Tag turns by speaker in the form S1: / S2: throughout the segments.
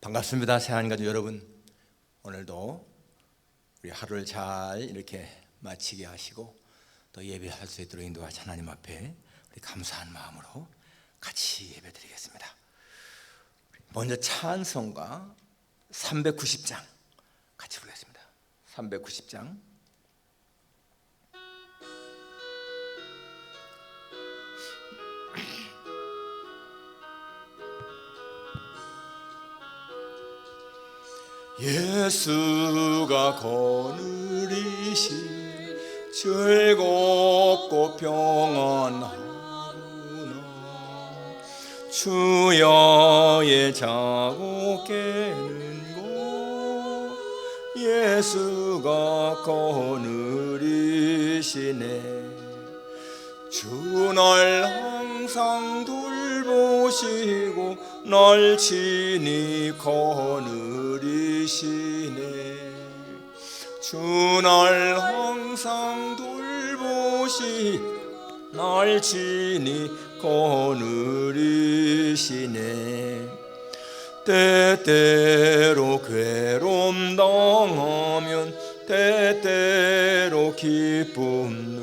S1: 반갑습니다. 새하늘가족 여러분, 오늘도 우리 하루를 잘 이렇게 마치게 하시고 또 예배할 수 있도록 인도하신 하나님 앞에 우리 감사한 마음으로 같이 예배드리겠습니다. 먼저 찬송가 390장 같이 부르겠습니다. 390장. 예수가 거느리신 즐겁고 평안하구나. 주여의 자고 깨는 곳 예수가 거느리시네. 주 날 항상 돌보시고 날 친히 거느리시네. 주 날 항상 돌보시 날 친히 거느리시네. 때때로 괴로움 당하면 때때로 기쁨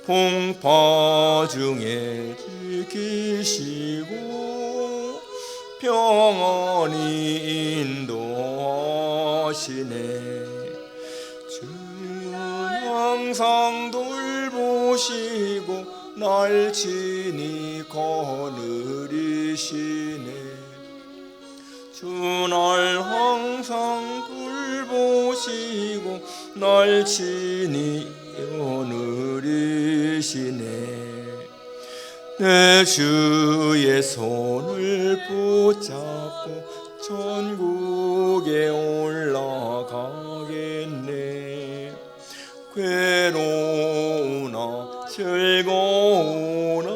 S1: 풍파 중에 지키시고 평안히 인도하시네. 주는 항상 돌보시고 날 친히 거느리시네. 주 날 항상 돌보시고 날 친히 거느리시네. 내 주의 손을 붙잡고 천국에 올라가겠네. 괴로우나 즐거우나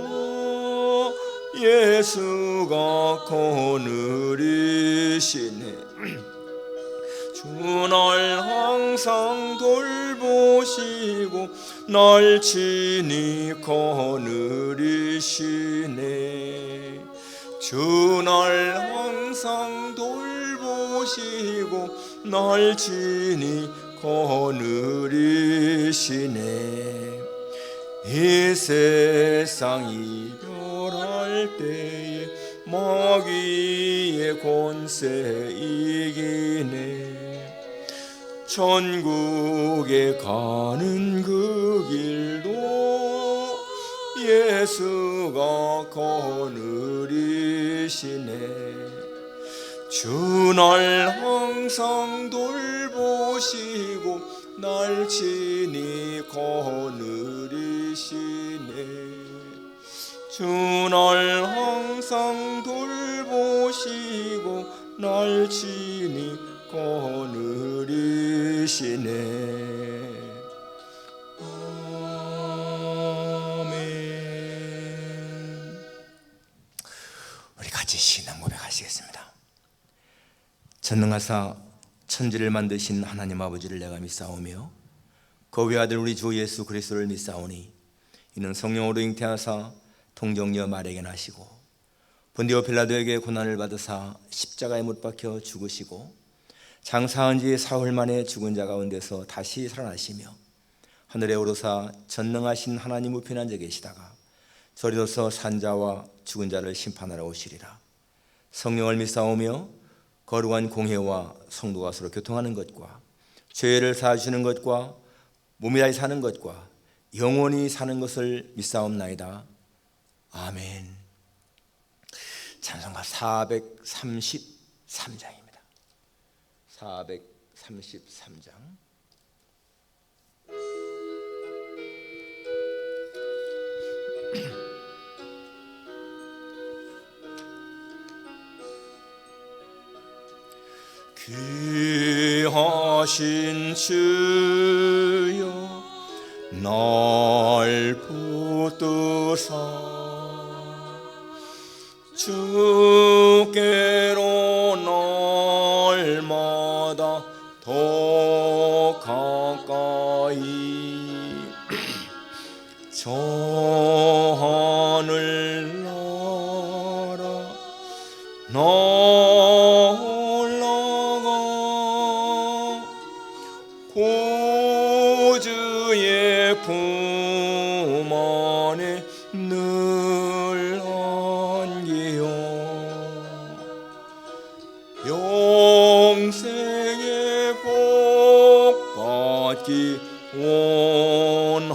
S1: 예수가 거느리시네. 주 날 항상 돌보시고 날 친히 거느리시네. 주 날 항상 돌보시고 날 친히 거느리시네. 이 세상 이별할 때에 마귀의 권세 이기네. 천국에 가는 그 길도 예수가 거느리시네. 주 날 항상 돌보시고 날 친히 거느리시네. 주 날 항상 돌보시고 날 친히 거느리시네. 아멘. 우리 같이 신앙 고백하시겠습니다. 전능하사 천지를 만드신 하나님 아버지를 내가 믿사오며 그 외아들 우리 주 예수 그리스도를 믿사오니 이는 성령으로 잉태하사 통정녀 마리아에게 나시고 본디오 빌라도에게 고난을 받으사 십자가에 못 박혀 죽으시고 장사한 지 사흘 만에 죽은 자 가운데서 다시 살아나시며 하늘에 오르사 전능하신 하나님 우편에 앉아 계시다가 저리로서 산자와 죽은 자를 심판하러 오시리라. 성령을 믿사오며 거룩한 공회와 성도가 서로 교통하는 것과 죄를 사하시는 것과 몸이 다시 사는 것과 영원히 사는 것을 믿사옵나이다. 아멘. 찬송가 433장입니다. 433장. 귀하신 주여 날 붙드사 주께로 날마다 더 가까이 저 하늘 나라 안에 늘 안기요 영생의 복 받기 원합니다.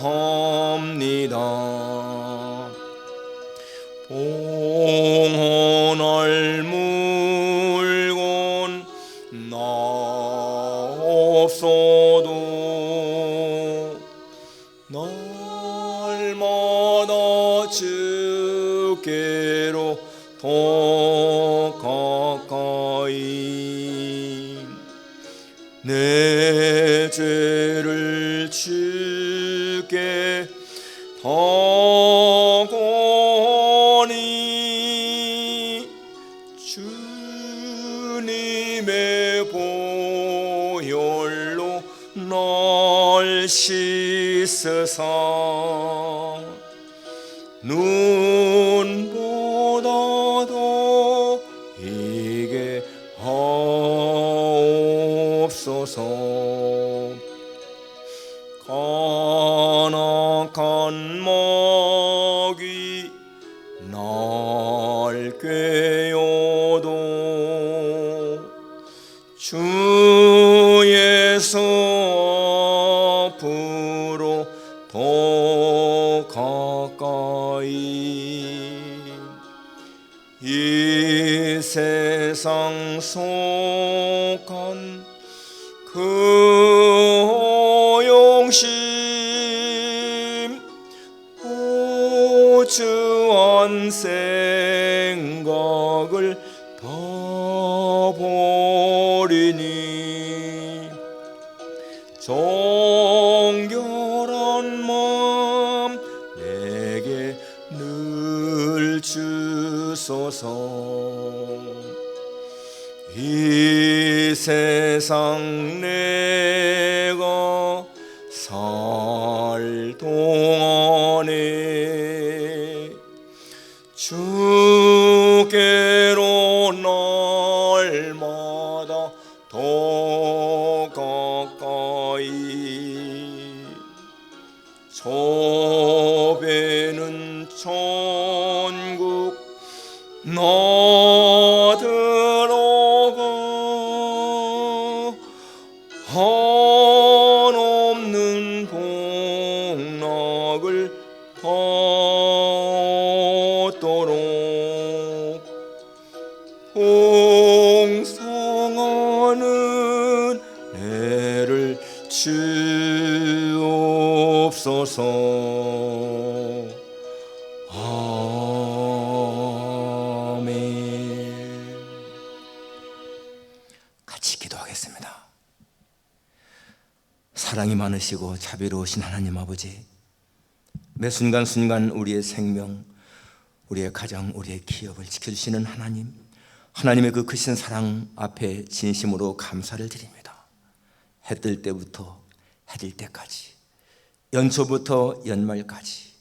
S1: 봉헌할 물건 나 없어도 날마다 주께로 더 가까이 내 죄를 주께 다거니 주님의 보혈로 날 씻으사 눈보다 더 이게 하옵소서. 간악한 마귀 날 꾀어도 주 예수 앞으로 더 가까이 이 세상 속한 그 허영심 우주한 생각을 다 버리니 정결한 마음 내게 늘 주소서. 이 세상 내가 살 동안에 주께로 날마다 더 가까이 저 배는 천국 나 들어가 한없는 복락을 받도록 풍성하는 애를 주옵소서. 아멘. 같이 기도하겠습니다. 사랑이 많으시고 자비로우신 하나님 아버지, 매 순간순간 우리의 생명, 우리의 가정, 우리의 기업을 지켜주시는 하나님, 하나님의 그 크신 사랑 앞에 진심으로 감사를 드립니다. 해 뜰 때부터 해 질 때까지, 연초부터 연말까지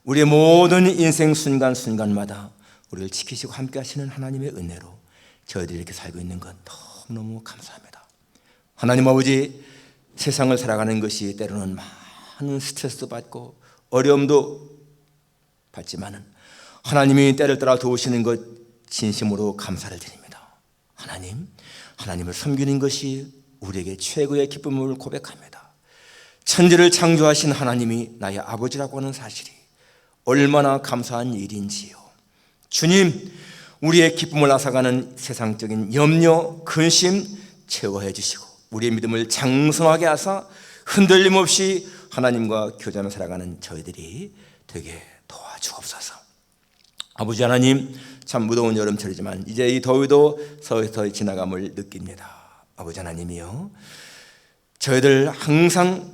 S1: 우리의 모든 인생 순간순간마다 우리를 지키시고 함께 하시는 하나님의 은혜로 저희들이 이렇게 살고 있는 건 너무너무 감사합니다. 하나님 아버지, 세상을 살아가는 것이 때로는 많은 스트레스도 받고 어려움도 받지만은 하나님이 때를 따라 도우시는 것 진심으로 감사를 드립니다. 하나님을 섬기는 것이 우리에게 최고의 기쁨을 고백합니다. 천지를 창조하신 하나님이 나의 아버지라고 하는 사실이 얼마나 감사한 일인지요. 주님, 우리의 기쁨을 앗아가는 세상적인 염려, 근심 제거해 주시고 우리의 믿음을 장성하게 하사 흔들림 없이 하나님과 교제하며 살아가는 저희들이 되게 도와주옵소서. 아버지 하나님, 참 무더운 여름철이지만 이제 이 더위도 서서히 지나감을 느낍니다. 아버지 하나님이요, 저희들 항상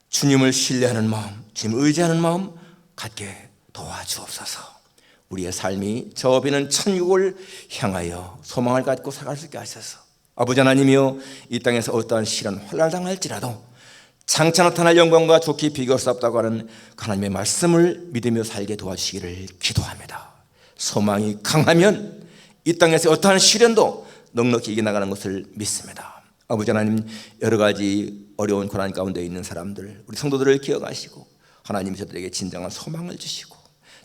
S1: 주님을 신뢰하는 마음, 주님을 의지하는 마음 갖게 도와주옵소서. 우리의 삶이 저 비는 천국을 향하여 소망을 갖고 살아갈 수 있게 하셔서 아버지 하나님이요, 이 땅에서 어떠한 시련 환난을 당할지라도 장차 나타날 영광과 좋게 비교할 수 없다고 하는 하나님의 말씀을 믿으며 살게 도와주시기를 기도합니다. 소망이 강하면 이 땅에서 어떠한 시련도 넉넉히 이겨나가는 것을 믿습니다. 아버지 하나님, 여러 가지 어려운 고난 가운데 있는 사람들, 우리 성도들을 기억하시고 하나님이 저들에게 진정한 소망을 주시고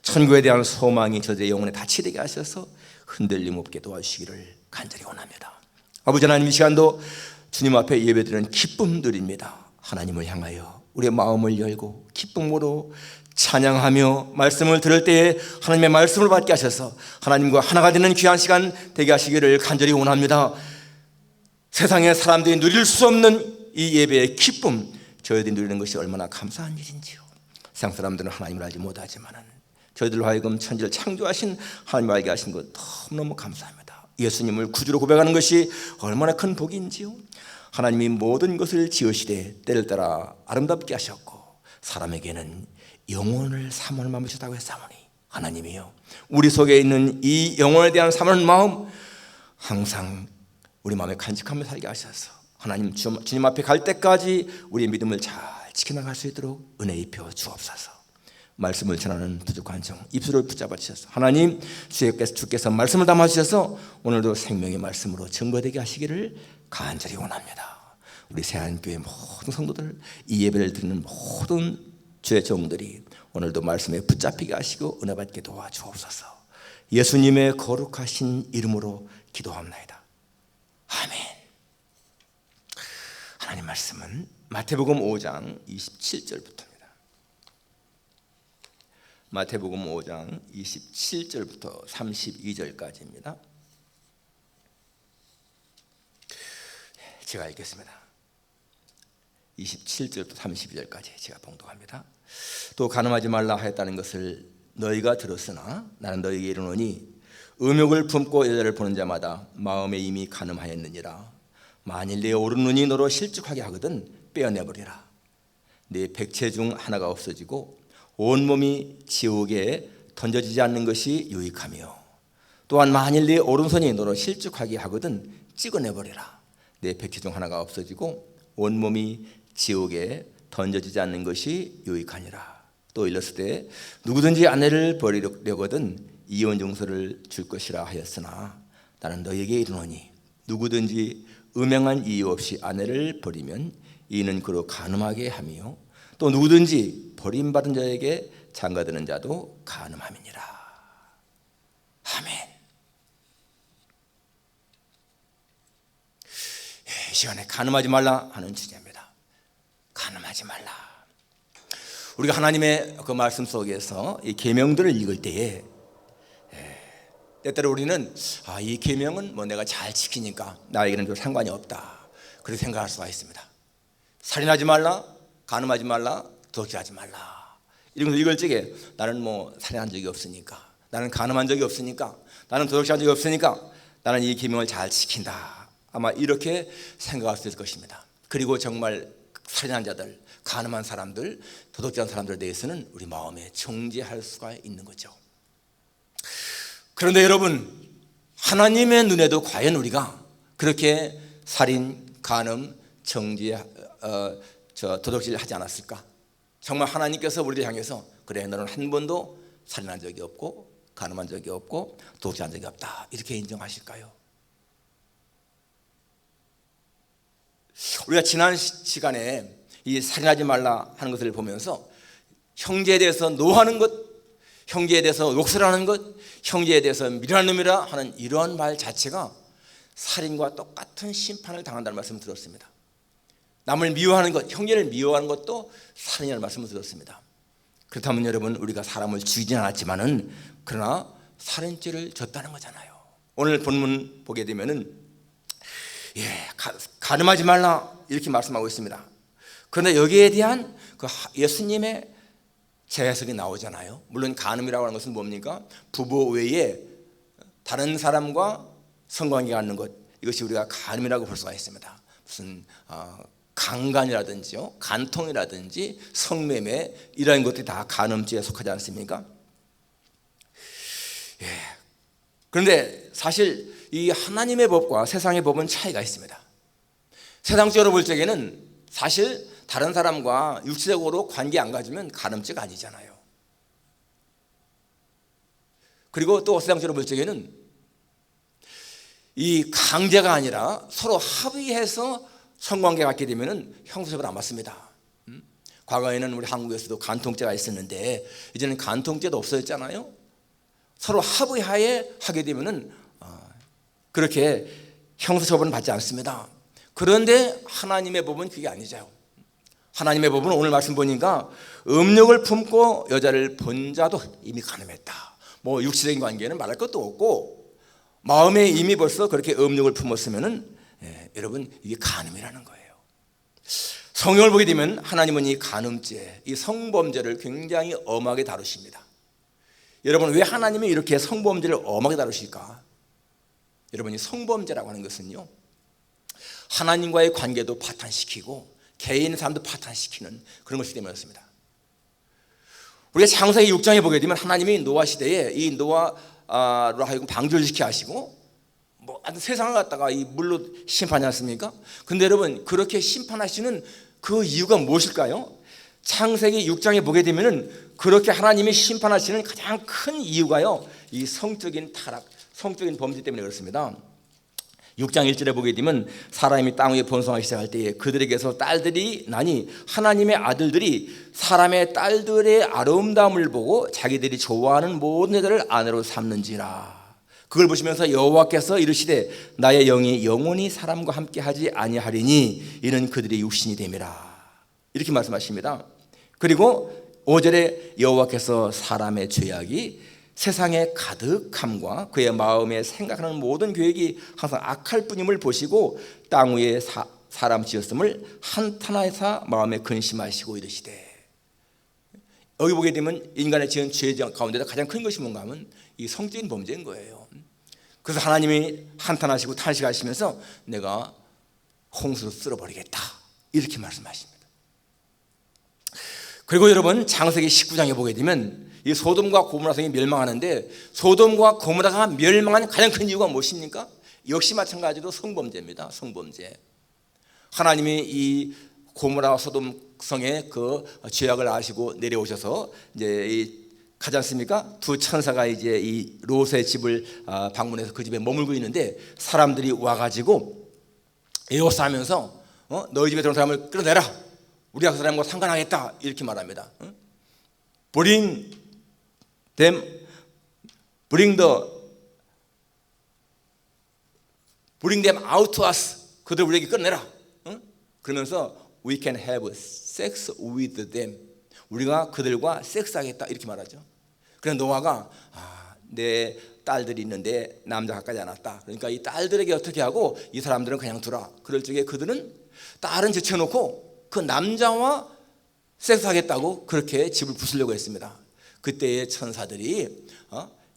S1: 천국에 대한 소망이 저들의 영혼에 닫히게 하셔서 흔들림 없게 도와주시기를 간절히 원합니다. 아버지 하나님, 이 시간도 주님 앞에 예배드리는 기쁨 드립니다. 하나님을 향하여 우리의 마음을 열고 기쁨으로 찬양하며 말씀을 들을 때에 하나님의 말씀을 받게 하셔서 하나님과 하나가 되는 귀한 시간 되게 하시기를 간절히 원합니다. 세상의 사람들이 누릴 수 없는 이 예배의 기쁨, 저희들이 누리는 것이 얼마나 감사한 일인지요. 세상 사람들은 하나님을 알지 못하지만 저희들로 하여금 천지를 창조하신 하나님을 알게 하신 것 너무너무 감사합니다. 예수님을 구주로 고백하는 것이 얼마나 큰 복인지요. 하나님이 모든 것을 지으시되 때를 따라 아름답게 하셨고 사람에게는 영혼을 사모하는 마음을 주셨다고 했사오니, 하나님이요, 우리 속에 있는 이 영혼에 대한 사모하는 마음 항상 우리 마음에 간직하며 살게 하셔서 하나님 주님 앞에 갈 때까지 우리의 믿음을 잘 지켜나갈 수 있도록 은혜 입혀 주옵소서. 말씀을 전하는 부족한 정 입술을 붙잡아 주셔서 하나님 주께서 말씀을 담아 주셔서 오늘도 생명의 말씀으로 증거되게 하시기를 간절히 원합니다. 우리 새하얀교회 모든 성도들, 이 예배를 드리는 모든 주의 종들이 오늘도 말씀에 붙잡히게 하시고 은혜 받게 도와주옵소서. 예수님의 거룩하신 이름으로 기도합나이다. 아멘. 하나님 말씀은 마태복음 5장 27절부터입니다. 마태복음 5장 27절부터 32절까지입니다. 제가 읽겠습니다. 27절부터 32절까지 제가 봉독합니다. 또 간음하지 말라 하였다는 것을 너희가 들었으나 나는 너희에게 이르노니 음욕을 품고 여자를 보는 자마다 마음에 이미 간음하였느니라. 만일 내 오른눈이 너로 실족하게 하거든 빼어내버리라. 내 백체 중 하나가 없어지고 온몸이 지옥에 던져지지 않는 것이 유익하며, 또한 만일 내 오른손이 너로 실족하게 하거든 찍어내버리라. 내 백체 중 하나가 없어지고 온몸이 지옥에 던져지지 않는 것이 유익하니라. 또 일렀으되 누구든지 아내를 버리려거든 이혼 증서를 줄 것이라 하였으나 나는 너희에게 이르노니 누구든지 음행한 이유 없이 아내를 버리면 이는 그로 간음하게 하며, 또 누구든지 버림받은 자에게 장가드는 자도 간음함이니라. 아멘. 이 시간에 간음하지 말라 하는 주제입니다. 간음하지 말라. 우리가 하나님의 그 말씀 속에서 이 계명들을 읽을 때에 때때로 우리는 이 계명은 뭐 내가 잘 지키니까 나에게는 별 상관이 없다, 그렇게 생각할 수가 있습니다. 살인하지 말라, 간음하지 말라, 도둑질하지 말라, 이런 걸 읽을 적에 나는 뭐 살인한 적이 없으니까, 나는 간음한 적이 없으니까, 나는 도둑질한 적이 없으니까 나는 이 계명을 잘 지킨다, 아마 이렇게 생각할 수 있을 것입니다. 그리고 정말 살인한 자들, 간음한 사람들, 도둑질한 사람들에 대해서는 우리 마음에 정죄할 수가 있는 거죠. 그런데 여러분, 하나님의 눈에도 과연 우리가 그렇게 살인, 간음, 정죄, 도둑질 하지 않았을까? 정말 하나님께서 우리를 향해서 그래 너는 한 번도 살인한 적이 없고 간음한 적이 없고 도둑질한 적이 없다, 이렇게 인정하실까요? 우리가 지난 시간에 이 살인하지 말라 하는 것을 보면서 형제에 대해서 노하는 것, 형제에 대해서 욕설하는 것, 형제에 대해서 미련한 놈이라 하는 이러한 말 자체가 살인과 똑같은 심판을 당한다는 말씀을 들었습니다. 남을 미워하는 것, 형제를 미워하는 것도 살인이라는 말씀을 들었습니다. 그렇다면 여러분, 우리가 사람을 죽이진 않았지만은 그러나 살인죄를 졌다는 거잖아요. 오늘 본문 보게 되면은 간음하지 말라 이렇게 말씀하고 있습니다. 그런데 여기에 대한 그 예수님의 재해석이 나오잖아요. 물론 간음이라고 하는 것은 뭡니까? 부부 외에 다른 사람과 성관계가 있는 것, 이것이 우리가 간음이라고 볼 수가 있습니다. 무슨 강간이라든지요, 간통이라든지 성매매, 이런 것들이 다 간음죄에 속하지 않습니까? 그런데 사실 이 하나님의 법과 세상의 법은 차이가 있습니다. 세상적으로 볼 적에는 사실 다른 사람과 육체적으로 관계 안 가지면 간음죄가 아니잖아요. 그리고 또 세상적으로 볼 적에는 이 강제가 아니라 서로 합의해서 성관계 갖게 되면 형사처벌 안 받습니다. 과거에는 우리 한국에서도 간통죄가 있었는데 이제는 간통죄도 없어졌잖아요. 서로 합의하에 하게 되면은 그렇게 형사처벌은 받지 않습니다. 그런데 하나님의 법은 그게 아니죠. 하나님의 법은 오늘 말씀 보니까 음욕을 품고 여자를 본 자도 이미 간음했다. 뭐 육체적인 관계는 말할 것도 없고 마음에 이미 벌써 그렇게 음욕을 품었으면은 여러분 이게 간음이라는 거예요. 성경을 보게 되면 하나님은 이 간음죄, 이 성범죄를 굉장히 엄하게 다루십니다. 여러분 왜 하나님이 이렇게 성범죄를 엄하게 다루실까? 여러분 이 성범죄라고 하는 것은요, 하나님과의 관계도 파탄시키고 개인의 삶도 파탄시키는 그런 것이기 때문이었습니다. 우리가 창세기 6장에 보게 되면 하나님이 노아 시대에 이 노아로 하여금 방주를 지켜 하시고 뭐 세상을 갖다가 이 물로 심판하지 않습니까? 근데 여러분 그렇게 심판하시는 그 이유가 무엇일까요? 창세기 6장에 보게 되면은 그렇게 하나님이 심판하시는 가장 큰 이유가요, 이 성적인 타락, 성적인 범죄 때문에 그렇습니다. 6장 1절에 보게 되면 사람이 땅 위에 번성하기 시작할 때에 그들에게서 딸들이 나니 하나님의 아들들이 사람의 딸들의 아름다움을 보고 자기들이 좋아하는 모든 여자를 아내로 삼는지라. 그걸 보시면서 여호와께서 이르시되 나의 영이 영원히 사람과 함께 하지 아니하리니 이는 그들의 육신이 됨이라. 이렇게 말씀하십니다. 그리고 5절에 여호와께서 사람의 죄악이 세상의 가득함과 그의 마음에 생각하는 모든 계획이 항상 악할 뿐임을 보시고 땅 위에 사람 지었음을 한탄하사 마음에 근심하시고 이르시되. 여기 보게 되면 인간의 지은 죄 가운데서 가장 큰 것이 뭔가 하면 이 성적인 범죄인 거예요. 그래서 하나님이 한탄하시고 탄식하시면서 내가 홍수로 쓸어버리겠다 이렇게 말씀하십니다. 그리고 여러분 창세기 19장에 보게 되면 이 소돔과 고모라 성이 멸망하는데 소돔과 고모라가 멸망한 가장 큰 이유가 무엇입니까? 역시 마찬가지로 성범죄입니다. 성범죄. 하나님이 이 고모라 소돔 성의 그 죄악을 아시고 내려오셔서 이제 가지 않습니까? 두 천사가 이제 이 롯의 집을 방문해서 그 집에 머물고 있는데 사람들이 와가지고 에워싸면서 너희 집에 들어온 사람을 끌어내라. 우리가 그 사람과 상관하겠다 이렇게 말합니다. Bring them out to us. 그들 우리에게 끌어내라. 그러면서 we can have sex with them. 우리가 그들과 섹스하겠다 이렇게 말하죠. 그래서 노아가 내 딸들이 있는데 남자 가까이 않았다. 그러니까 이 딸들에게 어떻게 하고 이 사람들은 그냥 두라. 그럴 적에 그들은 딸은 제쳐놓고 그 남자와 섹스하겠다고 그렇게 집을 부수려고 했습니다. 그때의 천사들이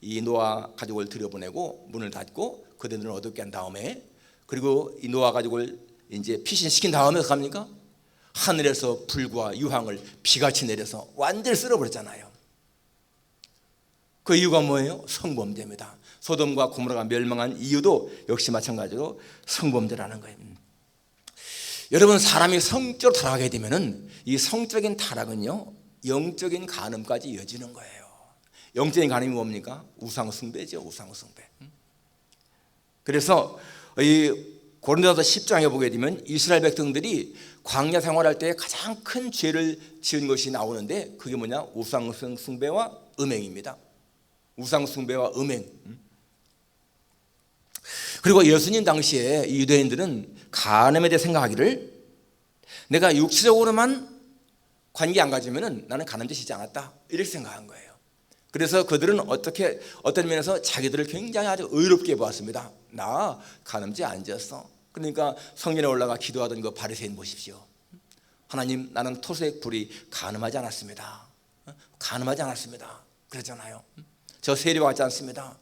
S1: 이 노아 가족을 들여보내고 문을 닫고 그들을 어둡게 한 다음에 그리고 이 노아 가족을 이제 피신시킨 다음에 갑니까? 하늘에서 불과 유황을 비같이 내려서 완전히 쓸어버렸잖아요. 그 이유가 뭐예요? 성범죄입니다. 소돔과 고모라가 멸망한 이유도 역시 마찬가지로 성범죄라는 거예요. 여러분 사람이 성적으로 타락하게 되면은 이 성적인 타락은요 영적인 간음까지 이어지는 거예요. 영적인 간음이 뭡니까? 우상숭배죠. 우상숭배. 그래서 이 고린도서 10장에 보게 되면 이스라엘 백성들이 광야 생활할 때 가장 큰 죄를 지은 것이 나오는데 그게 뭐냐? 우상숭배와 음행입니다. 우상숭배와 음행. 그리고 예수님 당시에 이 유대인들은 간음에 대해 생각하기를 내가 육체적으로만 관계 안 가지면은 나는 간음죄 지지 않았다 이렇게 생각한 거예요. 그래서 그들은 어떤 면에서 자기들을 굉장히 아주 의롭게 보았습니다. 나 간음죄 안 지었어. 그러니까 성전에 올라가 기도하던 그 바리새인 보십시오. 하나님 나는 토색 불이 간음하지 않았습니다. 간음하지 않았습니다. 그랬잖아요. 저 세리와 같지 않습니다.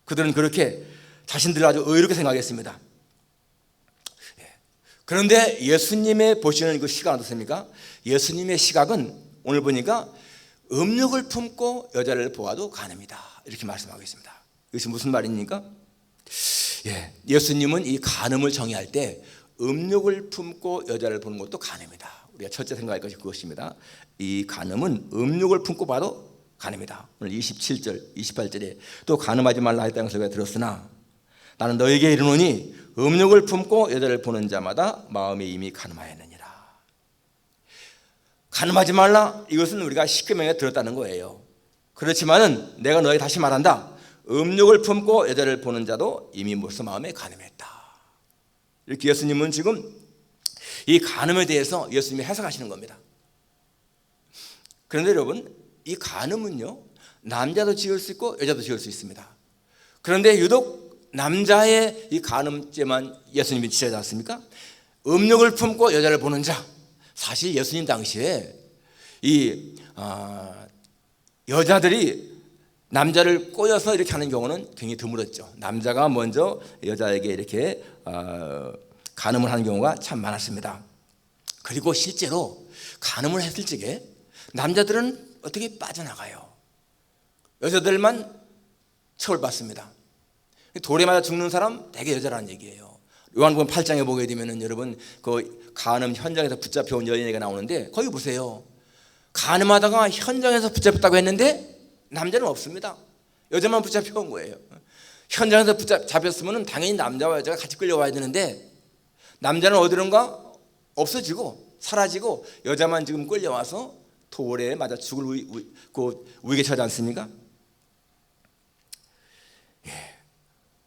S1: 그들은 그렇게 자신들을 아주 의롭게 생각했습니다. 그런데 예수님의 보시는 그 시각은 어떻습니까? 예수님의 시각은 오늘 보니까 음욕을 품고 여자를 보아도 간음이다 이렇게 말씀하고 있습니다. 이것이 무슨 말입니까? 예수님은 이 간음을 정의할 때 음욕을 품고 여자를 보는 것도 간음이다. 우리가 첫째 생각할 것이 그것입니다. 이 간음은 음욕을 품고 봐도 간음이다. 오늘 27절 28절에 또 간음하지 말라 했다는 것을 우리가 들었으나 나는 너에게 이르노니 음욕을 품고 여자를 보는 자마다 마음에 이미 간음하였느니라. 간음하지 말라, 이것은 우리가 십계명에 들었다는 거예요. 그렇지만은 내가 너에게 다시 말한다. 음욕을 품고 여자를 보는 자도 이미 벌써 마음에 간음했다. 이렇게 예수님은 지금 이 간음에 대해서 예수님이 해석하시는 겁니다. 그런데 여러분, 이 간음은요, 남자도 지을 수 있고 여자도 지을 수 있습니다. 그런데 유독 남자의 이 간음죄만 예수님이 지시하지 않습니까? 음욕을 품고 여자를 보는 자. 사실 예수님 당시에 이 여자들이 남자를 꼬여서 이렇게 하는 경우는 굉장히 드물었죠. 남자가 먼저 여자에게 이렇게 간음을 하는 경우가 참 많았습니다. 그리고 실제로 간음을 했을 적에 남자들은 어떻게 빠져나가요? 여자들만 처벌받습니다. 돌에 맞아 죽는 사람 대개 여자라는 얘기예요. 요한복음 8장에 보게 되면은 여러분 그 간음 현장에서 붙잡혀온 여인에게 나오는데 거기 보세요. 간음하다가 현장에서 붙잡혔다고 했는데 남자는 없습니다. 여자만 붙잡혀온 거예요. 현장에서 붙잡혔으면 당연히 남자와 여자가 같이 끌려와야 되는데 남자는 어디론가 없어지고 사라지고 여자만 지금 끌려와서 돌에 맞아 죽을 위기에 처하지 않습니까?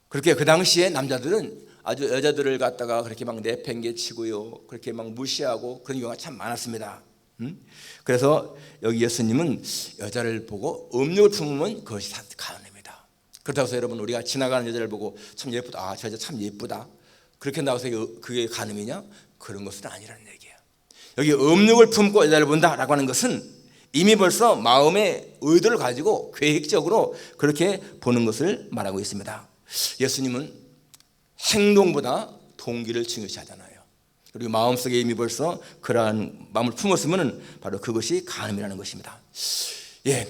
S1: 그렇게 그 당시에 남자들은 아주 여자들을 갖다가 그렇게 막 내팽개치고요, 그렇게 막 무시하고 그런 경우가 참 많았습니다. 그래서 여기 예수님은 여자를 보고 음욕을 품으면 그것이 다 간음입니다. 그렇다고 해서 여러분 우리가 지나가는 여자를 보고 참 예쁘다, 저 여자 참 예쁘다, 그렇게 나와서 그게 간음이냐? 그런 것은 아니라는 얘기예요. 여기 음욕을 품고 여자를 본다라고 하는 것은 이미 벌써 마음의 의도를 가지고 계획적으로 그렇게 보는 것을 말하고 있습니다. 예수님은 행동보다 동기를 중요시하잖아요. 그리고 마음속에 이미 벌써 그러한 마음을 품었으면 바로 그것이 간음이라는 것입니다.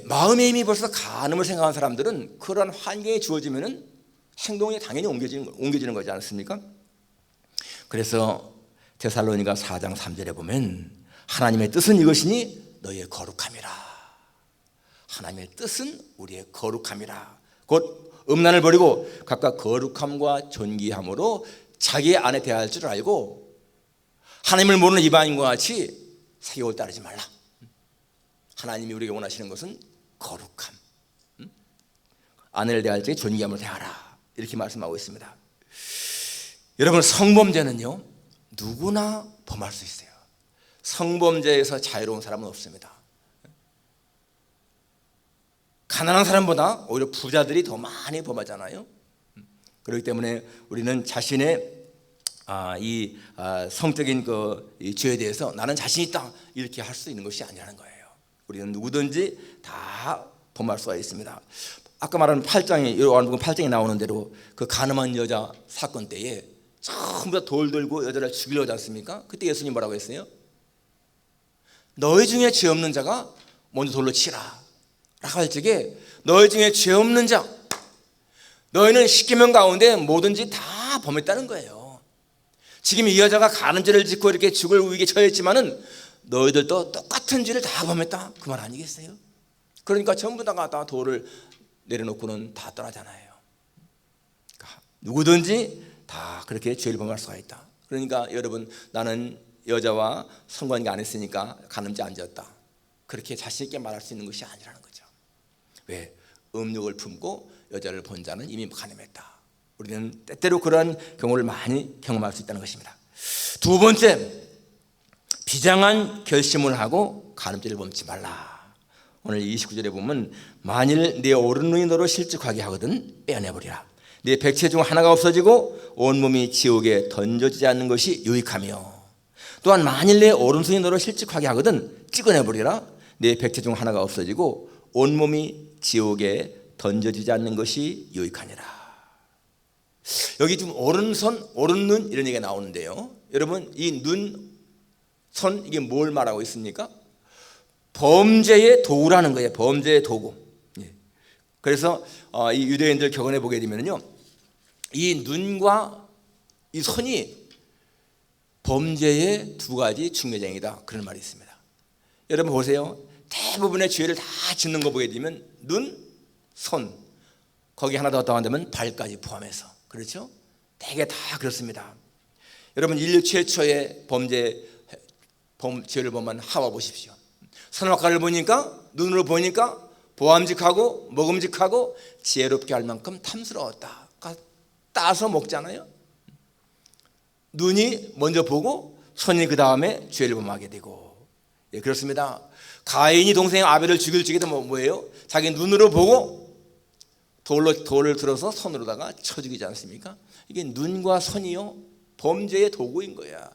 S1: 마음에 이미 벌써 간음을 생각하는 사람들은 그러한 환경이 주어지면 행동이 당연히 옮겨지는 거지 않습니까? 그래서 데살로니가 4장 3절에 보면 하나님의 뜻은 이것이니 너희의 거룩함이라. 하나님의 뜻은 우리의 거룩함이라. 곧 음란을 버리고 각각 거룩함과 존귀함으로 자기 안에 대할 줄 알고 하나님을 모르는 이방인과 같이 세계를 따르지 말라. 하나님이 우리에게 원하시는 것은 거룩함, 아내를 대할 때 존귀함으로 대하라, 이렇게 말씀하고 있습니다. 여러분, 성범죄는요 누구나 범할 수 있어요. 성범죄에서 자유로운 사람은 없습니다. 가난한 사람보다 오히려 부자들이 더 많이 범하잖아요. 그렇기 때문에 우리는 자신의 성적인 이 죄에 대해서 나는 자신 있다 이렇게 할 수 있는 것이 아니라는 거예요. 우리는 누구든지 다 범할 수가 있습니다. 아까 말한 8장에 요한복음 8장에 나오는 대로 그 간음한 여자 사건 때에 전부 다 돌 들고 여자를 죽이려고 하지 않습니까? 그때 예수님 뭐라고 했어요? 너희 중에 죄 없는 자가 먼저 돌로 치라 라고 할 적에 너희 중에 죄 없는 자, 너희는 십계명 가운데 뭐든지 다 범했다는 거예요. 지금 이 여자가 간음죄를 짓고 이렇게 죽을 위기에 처했지만은 너희들도 똑같은 죄를 다 범했다, 그 말 아니겠어요? 그러니까 전부 다 갖다가 돌을 내려놓고는 다 떠나잖아요. 그러니까 누구든지 다 그렇게 죄를 범할 수가 있다. 그러니까 여러분, 나는 여자와 성관계 안 했으니까 간음죄 안 지었다, 그렇게 자신 있게 말할 수 있는 것이 아니라는 거죠. 왜? 음욕을 품고 여자를 본 자는 이미 간음했다. 우리는 때때로 그러한 경우를 많이 경험할 수 있다는 것입니다. 두 번째, 비장한 결심을 하고 간음죄를 범치 말라. 오늘 29절에 보면 만일 네 오른눈이 너로 실직하게 하거든 빼어내버리라. 네 백체 중 하나가 없어지고 온몸이 지옥에 던져지지 않는 것이 유익하며, 또한 만일 내 오른손이 너로 실직하게 하거든 찍어내버리라. 네 백체 중 하나가 없어지고 온몸이 지옥에 던져지지 않는 것이 유익하니라. 여기 지금 오른손, 오른눈 이런 얘기가 나오는데요, 여러분, 이 눈, 손, 이게 뭘 말하고 있습니까? 범죄의 도구라는 거예요. 범죄의 도구. 그래서 이 유대인들 격언해 보게 되면요, 이 눈과 이 손이 범죄의 두 가지 중매장이다, 그런 말이 있습니다. 여러분 보세요. 대부분의 죄를 다 짓는 거 보게 되면 눈, 손, 거기 하나 더 더한다면 발까지 포함해서, 그렇죠? 대개 다 그렇습니다. 여러분, 인류 최초의 죄를 범한 하와 보십시오. 선악과를 보니까, 눈으로 보니까 보암직하고 먹음직하고 지혜롭게 할 만큼 탐스러웠다. 따서 먹잖아요. 눈이 먼저 보고 손이 그 다음에 죄를 범하게 되고, 예, 그렇습니다. 가인이 동생 아벨을 죽일 적에도 뭐예요? 자기 눈으로 보고 돌을 들어서 손으로다가 쳐 죽이지 않습니까? 이게 눈과 손이요, 범죄의 도구인 거야.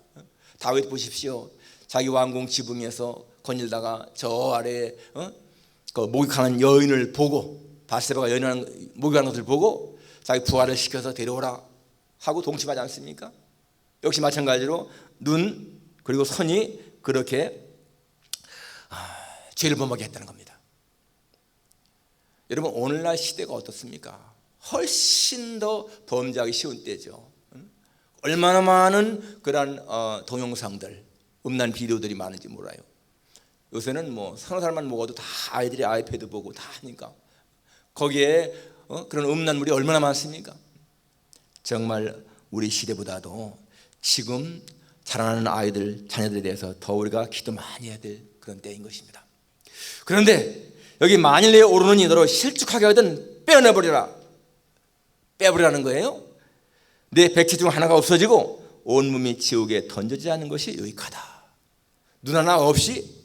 S1: 다윗 보십시오. 자기 왕궁 지붕에서 거닐다가 저 아래에 그 목욕하는 여인을 보고, 바세바가 목욕하는 것을 보고 자기 부하를 시켜서 데려오라 하고 동침하지 않습니까? 역시 마찬가지로 눈 그리고 손이 그렇게 죄를 범하게 했다는 겁니다. 여러분, 오늘날 시대가 어떻습니까? 훨씬 더 범죄하기 쉬운 때죠. 얼마나 많은 그런 동영상들, 음란 비디오들이 많은지 몰라요. 요새는 서너 살만 먹어도 다 아이들이 아이패드 보고 다 하니까 거기에 그런 음란물이 얼마나 많습니까? 정말 우리 시대보다도 지금 자라나는 아이들, 자녀들에 대해서 더 우리가 기도 많이 해야 될 그런 때인 것입니다. 그런데 여기 만일 내 오르는 이너로 실족하게 하든 빼어내버리라, 빼버리라는 거예요. 내 백체 중 하나가 없어지고 온 몸이 지옥에 던져지지 않는 것이 유익하다. 눈 하나 없이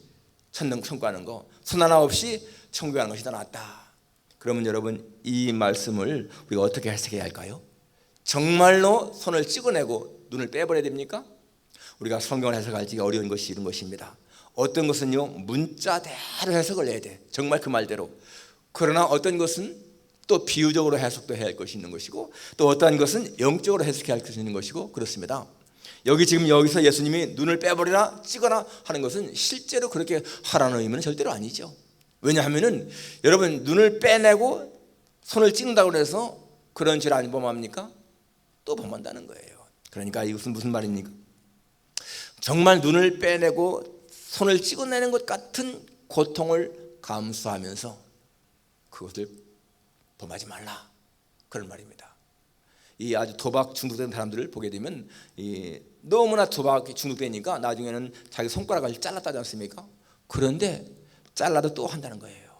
S1: 천능 청구하는 거, 손 하나 없이 청구하는 것이 더 낫다. 그러면 여러분, 이 말씀을 우리가 어떻게 해석해야 할까요? 정말로 손을 찍어내고 눈을 빼버려야 됩니까? 우리가 성경을 해석하기 어려운 것이 이런 것입니다. 어떤 것은요, 문자대로 해석을 해야 돼, 정말 그 말대로. 그러나 어떤 것은 또 비유적으로 해석도 해야 할 것이 있는 것이고, 또 어떠한 것은 영적으로 해석해야 할 것이 있는 것이고, 그렇습니다. 여기서 예수님이 눈을 빼버리라, 찍어라 하는 것은 실제로 그렇게 하라는 의미는 절대로 아니죠. 왜냐하면은 여러분, 눈을 빼내고 손을 찍는다고 해서 그런 죄를 안 범합니까? 또 범한다는 거예요. 그러니까 이것은 무슨 말입니까? 정말 눈을 빼내고 손을 찍어내는 것 같은 고통을 감수하면서 그것을 범하지 말라, 그런 말입니다. 이 아주 도박 중독된 사람들을 보게 되면 너무나 도박이 중독되니까 나중에는 자기 손가락을 잘랐다지 않습니까? 그런데 잘라도 또 한다는 거예요.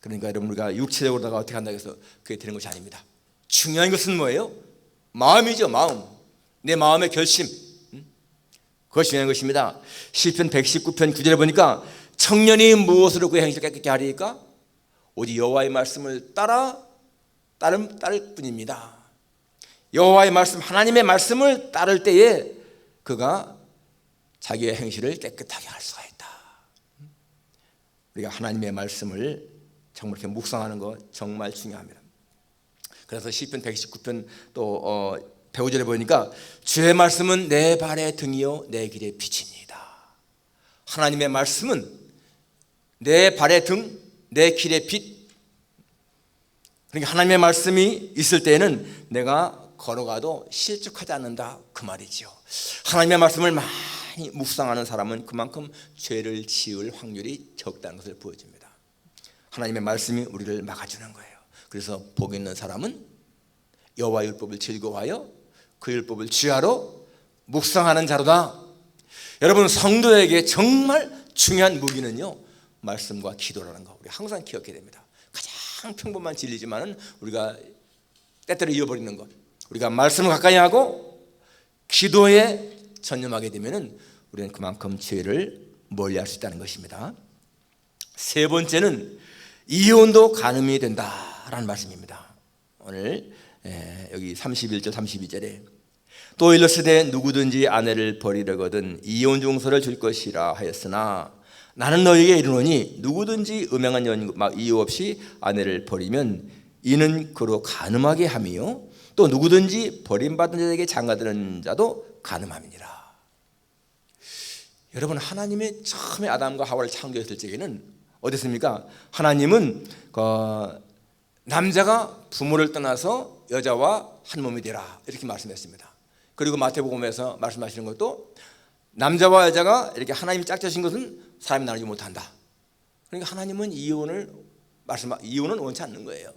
S1: 그러니까 여러분, 우리가 육체적으로다가 어떻게 한다고 해서 그게 되는 것이 아닙니다. 중요한 것은 뭐예요? 마음이죠. 마음. 내 마음의 결심, 그것이 중요한 것입니다. 시편 119편 9절에 보니까 청년이 무엇으로 그의 행실을 깨끗게 하리까? 오직 여호와의 말씀을 따를 뿐입니다. 여호와의 말씀, 하나님의 말씀을 따를 때에 그가 자기의 행실을 깨끗하게 할 수가 있다. 우리가 하나님의 말씀을 정말 이렇게 묵상하는 거 정말 중요합니다. 그래서 시편 119편 또 105절에 보니까 주의 말씀은 내 발의 등이요 내 길의 빛입니다. 하나님의 말씀은 내 발의 등, 내 길의 빛. 그러니까 하나님의 말씀이 있을 때에는 내가 걸어가도 실족하지 않는다, 그 말이죠. 하나님의 말씀을 많이 묵상하는 사람은 그만큼 죄를 지을 확률이 적다는 것을 보여줍니다. 하나님의 말씀이 우리를 막아주는 거예요. 그래서 복 있는 사람은 여호와 율법을 즐거워하여 그 율법을 주야로 묵상하는 자로다. 여러분, 성도에게 정말 중요한 무기는요, 말씀과 기도라는 거 우리 항상 기억해야 됩니다. 가장 평범한 진리지만은 우리가 때때로 잃어버리는 것, 우리가 말씀을 가까이 하고 기도에 전념하게 되면은 우리는 그만큼 죄를 멀리할 수 있다는 것입니다. 세 번째는 이혼도 가늠이 된다라는 말씀입니다. 오늘 여기 31절 32절에 또 일러스되 누구든지 아내를 버리려거든 이혼 증서를 줄 것이라 하였으나 나는 너희에게 이르노니 누구든지 음행한 이유 없이 아내를 버리면 이는 그로 간음하게 함이요 또 누구든지 버림받은 자에게 장가드는 자도 간음함이니라. 여러분, 하나님이 처음에 아담과 하와를 창조했을 적에는 어땠습니까? 하나님은 남자가 부모를 떠나서 여자와 한 몸이 되라 이렇게 말씀했습니다. 그리고 마태복음에서 말씀하시는 것도 남자와 여자가 이렇게 하나님이 짝지으신 것은 사람이 나누지 못한다. 그러니까 하나님은 이혼은 원치 않는 거예요.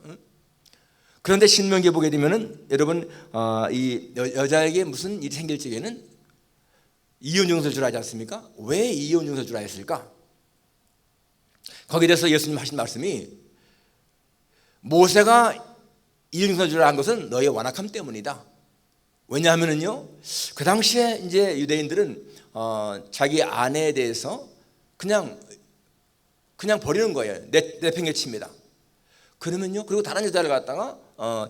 S1: 그런데 신명기에 보게 되면은 여러분, 이 여자에게 무슨 일이 생길 적에는 이혼 증서를 주라 하지 않습니까? 왜 이혼 증서를 주라 했을까? 거기에 대해서 예수님 하신 말씀이 모세가 이응선주를 한 것은 너의 완악함 때문이다. 왜냐하면은요, 그 당시에 이제 유대인들은 자기 아내에 대해서 그냥 버리는 거예요. 내팽개칩니다. 그러면요, 그리고 다른 여자를 갖다가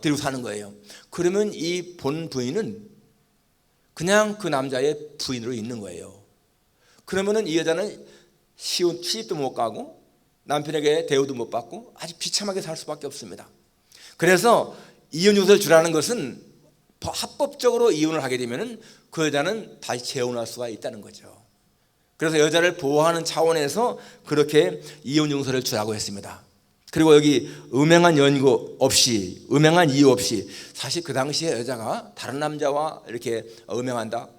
S1: 데리고 사는 거예요. 그러면 이 본 부인은 그냥 그 남자의 부인으로 있는 거예요. 그러면은 이 여자는 시집도 못 가고 남편에게 대우도 못 받고 아주 비참하게 살 수밖에 없습니다. 그래서 이혼유서를 주라는 것은 합법적으로 이혼을 하게 되면은 그 여자는 다시 재혼할 수가 있다는 거죠. 그래서 여자를 보호하는 차원에서 그렇게 이혼 용서를 주라고 했습니다. 그리고 여기 음행한 이유 없이 사실 그 당시에 여자가 다른 남자와 이렇게 음행한다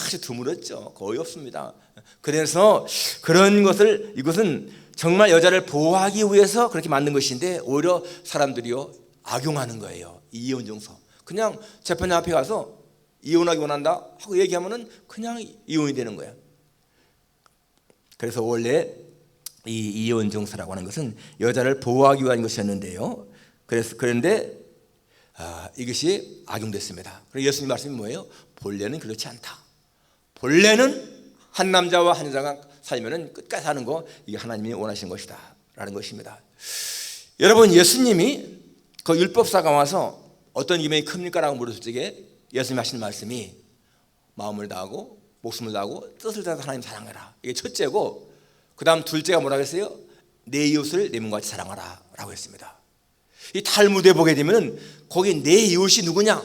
S1: 아주 드물었죠. 거의 없습니다. 그래서 그런 이것은 정말 여자를 보호하기 위해서 그렇게 만든 것인데 오히려 사람들이요 악용하는 거예요. 이혼 용서. 그냥 재판장 앞에 가서 이혼하기 원한다 하고 얘기하면은 그냥 이혼이 되는 거야. 그래서 원래 이 이혼 정서라고 하는 것은 여자를 보호하기 위한 것이었는데요. 그런데 이것이 악용됐습니다. 그래서 예수님 말씀이 뭐예요? 본래는 그렇지 않다. 본래는 한 남자와 한 여자가 살면은 끝까지 사는 거 이게 하나님이 원하신 것이다라는 것입니다. 여러분, 예수님이 그 율법사가 와서 어떤 기명이 큽니까라고 물었을 적에 예수님 하신 말씀이 마음을 다하고 목숨을 다하고 뜻을 다해서 하나님 사랑하라. 이게 첫째고, 그 다음 둘째가 뭐라고 했어요? 내 이웃을 내 몸같이 사랑하라 라고 했습니다. 이 탈무드에 보게 되면 거기 내 이웃이 누구냐?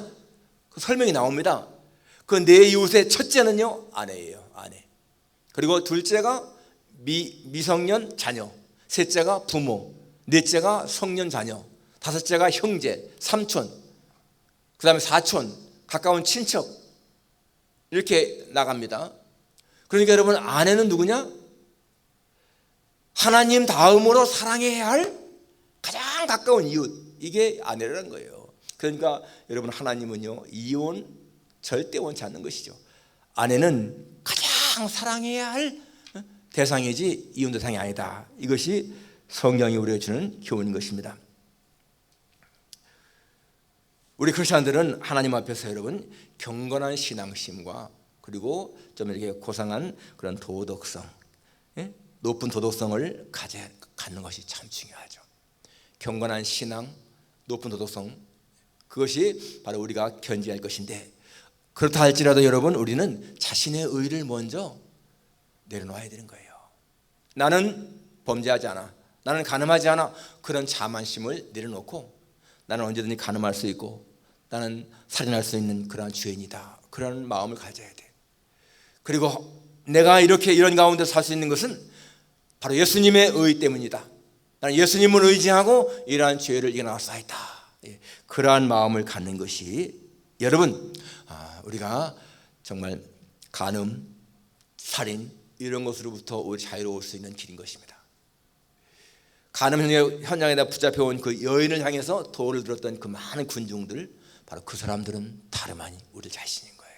S1: 그 설명이 나옵니다. 그 내 이웃의 첫째는요, 아내예요. 아내. 그리고 둘째가 미성년 자녀, 셋째가 부모, 넷째가 성년 자녀, 다섯째가 형제, 삼촌, 그 다음에 사촌, 가까운 친척, 이렇게 나갑니다. 그러니까 여러분, 아내는 누구냐? 하나님 다음으로 사랑해야 할 가장 가까운 이웃, 이게 아내라는 거예요. 그러니까 여러분, 하나님은요 이혼 절대 원치 않는 것이죠. 아내는 가장 사랑해야 할 대상이지 이혼 대상이 아니다. 이것이 성경이 우리에게 주는 교훈인 것입니다. 우리 크리스천들은 하나님 앞에서 여러분 경건한 신앙심과 그리고 좀 이렇게 고상한 그런 도덕성, 높은 도덕성을 갖는 것이 참 중요하죠. 경건한 신앙, 높은 도덕성, 그것이 바로 우리가 견지할 것인데, 그렇다 할지라도 여러분, 우리는 자신의 의를 먼저 내려놓아야 되는 거예요. 나는 범죄하지 않아, 나는 가늠하지 않아, 그런 자만심을 내려놓고 나는 언제든지 가늠할 수 있고 나는 살인할 수 있는 그런 죄인이다, 그런 마음을 가져야 돼. 그리고 내가 이런 가운데 살 수 있는 것은 바로 예수님의 의 때문이다. 나는 예수님을 의지하고 이러한 죄를 이겨나갈 수 있다. 그러한 마음을 갖는 것이 여러분, 우리가 정말 간음, 살인 이런 것으로부터 우리 자유로울 수 있는 길인 것입니다. 간음 현장에다 붙잡혀온 그 여인을 향해서 돌을 들었던 그 많은 군중들, 바로 그 사람들은 다름 아닌 우리 자신인 거예요.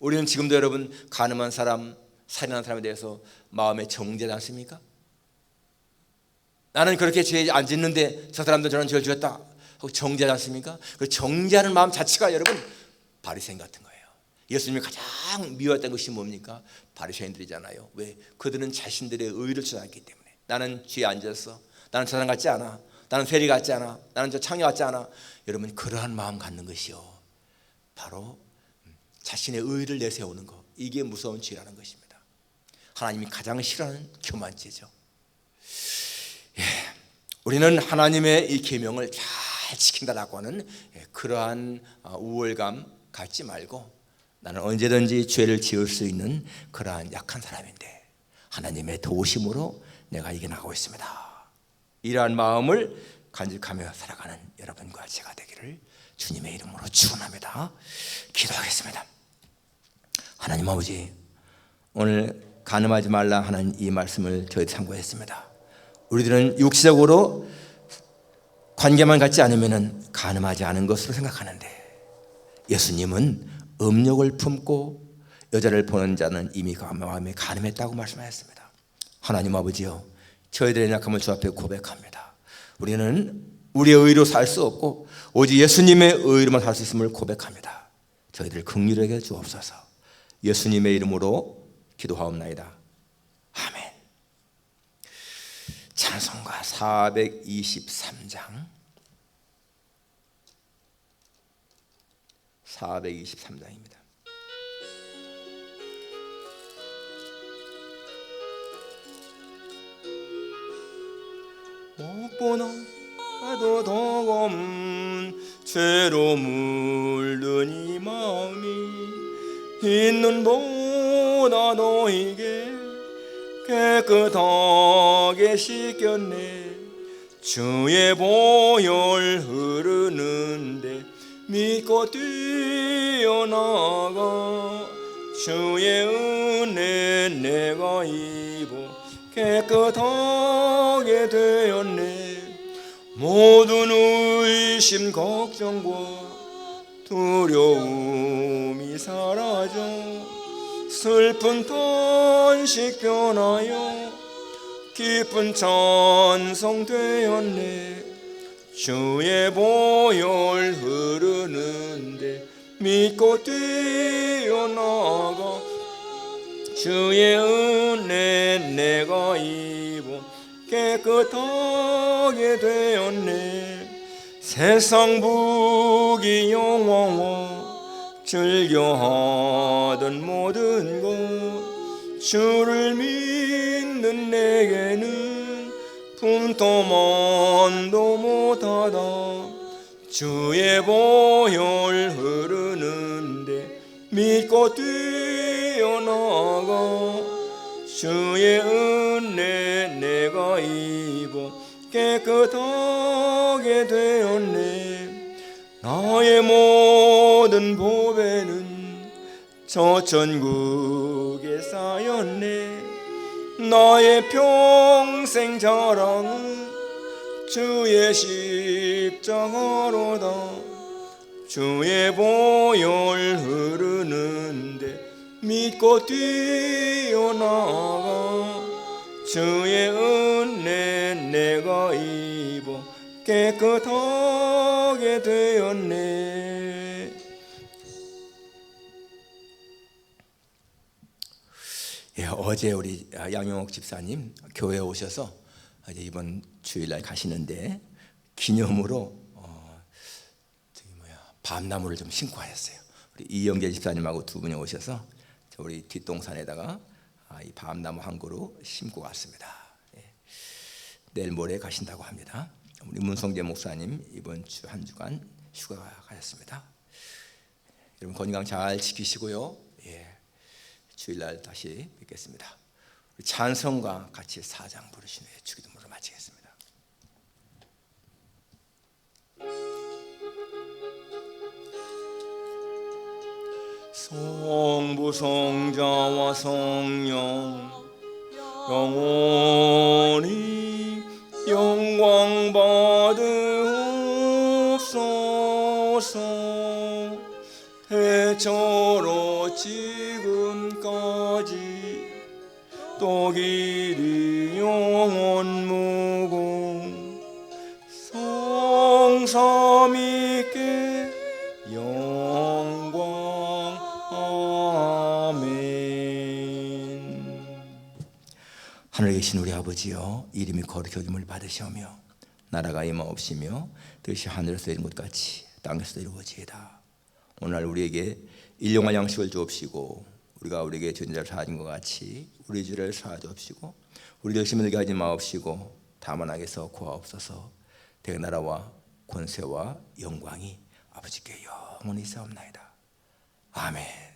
S1: 우리는 지금도 여러분 간음한 사람, 살인한 사람에 대해서 마음에 정죄하지 않습니까? 나는 그렇게 죄 안 짓는데 저 사람도 저런 죄를 지었다 하고 정죄하지 않습니까? 그 정죄하는 마음 자체가 여러분 바리새인 같은 거예요. 예수님이 가장 미워했던 것이 뭡니까? 바리새인들이잖아요. 왜? 그들은 자신들의 의를 주장했기 때문에. 나는 죄 안 지었어, 나는 저 사람 같지 않아, 나는 세리 같지 않아, 나는 저 창녀 같지 않아. 여러분, 그러한 마음 갖는 것이요 바로 자신의 의를 내세우는 것, 이게 무서운 죄라는 것입니다. 하나님이 가장 싫어하는 교만죄죠. 우리는 하나님의 이 계명을 잘 지킨다라고 하는 그러한 우월감 갖지 말고, 나는 언제든지 죄를 지을 수 있는 그러한 약한 사람인데 하나님의 도우심으로 내가 이겨나가고 있습니다, 이러한 마음을 간직하며 살아가는 여러분과 제가 되기를 주님의 이름으로 축원합니다. 기도하겠습니다. 하나님 아버지, 오늘 간음하지 말라 하는 이 말씀을 저희 참고했습니다. 우리들은 육체적으로 관계만 갖지 않으면 간음하지 않은 것으로 생각하는데, 예수님은 음욕을 품고 여자를 보는 자는 이미 마음에 간음했다고 말씀하셨습니다. 하나님 아버지요, 저희들의 약함을 주 앞에 고백합니다. 우리는 우리의 의로 살 수 없고 오직 예수님의 의로만 살 수 있음을 고백합니다. 저희들 긍휼히 여겨 주옵소서. 예수님의 이름으로 기도하옵나이다. 아멘. 찬송가 423장 423장입니다. 목보나도 더 검은 죄로 물든 이 마음이 있는 보다 너에게 깨끗하게 씻겼네. 주의 보혈 흐르는데 믿고 뛰어나가 주의 은혜 내가 입어 깨끗하게 되었네. 모든 의심 걱정과 두려움이 사라져 슬픈 탄식 변하여 기쁜 찬송 되었네. 주의 보혈 흐르는데 믿고 뛰어나가 주의 은혜 내가 입어 깨끗하게 되었네. 세상 부귀 영화와 즐겨하던 모든 것 주를 믿는 내게는 품도만도 못하다. 주의 보혈 흐르는데 믿고 뛰어나가 주의 은혜 내가 입어 깨끗하게 되었네. 나의 모든 보배는 저 천국에 쌓였네. 나의 평생 자랑은 주의 십자가로다. 주의 보혈 흐르는데 믿고 뛰어나가 주의 은혜 내가 입어 깨끗하게 되었네. 예, 어제 우리 양용옥 집사님 교회에 오셔서 이제 이번 주일날 가시는데 기념으로 밤나무를 좀 심고 하셨어요. 우리 이영재 집사님하고 두 분이 오셔서 우리 뒷동산에다가 이 밤나무 한 그루 심고 왔습니다. 예. 내일 모레 가신다고 합니다. 우리 문성재 목사님 이번 주 한 주간 휴가 가셨습니다. 여러분 건강 잘 지키시고요. 예. 주일날 다시 뵙겠습니다. 찬송과 같이 4장 부르신 후에 주기도문으로 마치겠습니다. 성부 성자와 성령 영원히 영광 받으옵소서. 태초로 지금까지 또 길이 영원 무궁 성삼위께 영광. 아멘. 하늘에 계신 우리 아버지여, 이름이 거룩히 여김을 받으시오며 나라가 임하옵시며 뜻이 하늘에서 이룬 것 같이 땅에서도 이루어지이다. 오늘 우리에게 일용할 양식을 주옵시고 우리가 우리에게 죄진 자를 사하신 것 같이 우리 죄를 사하옵시고 우리 열심히 들게 하지 마옵시고 다만 악에서 구하옵소서. 대나라와 권세와 영광이 아버지께 영원히 있사옵나이다. 아멘.